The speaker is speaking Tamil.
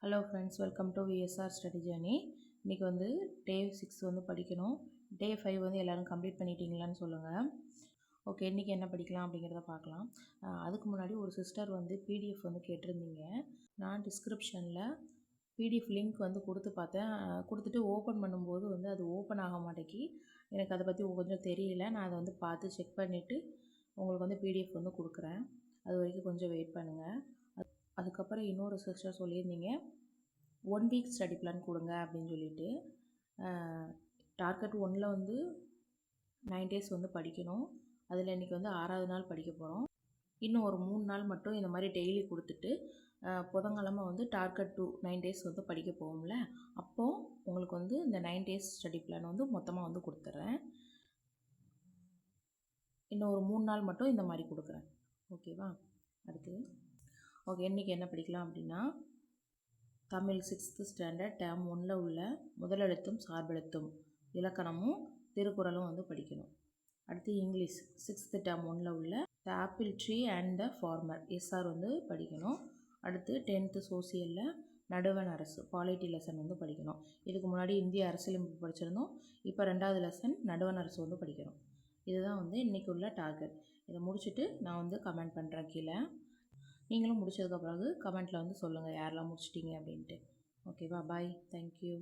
Hello friends, welcome to VSR study journey. இன்றைக்கி வந்து டே 6 வந்து படிக்கணும். டே 5 வந்து எல்லோரும் கம்ப்ளீட் பண்ணிட்டீங்களான்னு சொல்லுங்கள். ஓகே, இன்றைக்கி என்ன படிக்கலாம் அப்படிங்கிறத பார்க்கலாம். அதுக்கு முன்னாடி ஒரு சிஸ்டர் வந்து பிடிஎஃப் வந்து கேட்டிருந்தீங்க. நான் டிஸ்கிரிப்ஷனில் பிடிஎஃப் லிங்க் வந்து கொடுத்து பார்த்தேன். கொடுத்துட்டு ஓப்பன் பண்ணும்போது வந்து அது ஓப்பன் ஆக மாட்டேங்கி. எனக்கு அதை பற்றி கொஞ்சம் தெரியல. நான் அதை வந்து பார்த்து செக் பண்ணிவிட்டு உங்களுக்கு வந்து பிடிஎஃப் வந்து கொடுக்குறேன். அது வரைக்கும் கொஞ்சம் வெயிட் பண்ணுங்கள். அதுக்கப்புறம் இன்னொரு சிஸ்டர் சொல்லியிருந்தீங்க 1 வீக் ஸ்டடி பிளான் கொடுங்க அப்படின்னு சொல்லிட்டு. டார்கெட் 1ல் வந்து 9 டேஸ் வந்து படிக்கணும். அதில் இன்றைக்கி வந்து 6வது நாள் படிக்க போகிறோம். இன்னும் ஒரு 3 நாள் மட்டும் இந்த மாதிரி டெய்லி கொடுத்துட்டு புதன்கிழமை வந்து டார்கெட் 2 9 டேஸ் வந்து படிக்க போவோம்ல, அப்போது உங்களுக்கு வந்து இந்த 9 டேஸ் ஸ்டடி பிளான் வந்து மொத்தமாக வந்து கொடுத்துட்றேன். இன்னும் ஒரு 3 நாள் மட்டும் இந்த மாதிரி கொடுக்குறேன். ஓகேவா? அடுத்து ஓகே, இன்றைக்கி என்ன படிக்கலாம் அப்படின்னா, தமிழ் 6th ஸ்டாண்டர்ட் டேர்ம் 1ல் உள்ள முதலெழுத்தும் சார்பெழுத்தும் இலக்கணமும் திருக்குறளும் வந்து படிக்கணும். அடுத்து இங்கிலீஷ் 6th டேர்ம் 1ல் உள்ள the apple tree and the farmer S R வந்து படிக்கணும். அடுத்து 10th சோசியலில் நடுவண் அரசு பாலிட்டி லெசன் வந்து படிக்கணும். இதுக்கு முன்னாடி இந்திய அரசியலமைப்பு படிச்சிருந்தோம். இப்போ 2வது லெசன் நடுவண் அரசு வந்து படிக்கணும். இதுதான் வந்து இன்றைக்கி உள்ள டார்கெட். இதை முடிச்சுட்டு நான் வந்து கமெண்ட் பண்ணுறேன் கீழே. நீங்களும் முடிச்சதுக்கு பிறகு கமெண்ட்டில் வந்து சொல்லுங்கள் யாரெல்லாம் முடிச்சிட்டிங்க அப்படின்ட்டு. ஓகேவா? பாய், தேங்க்யூ.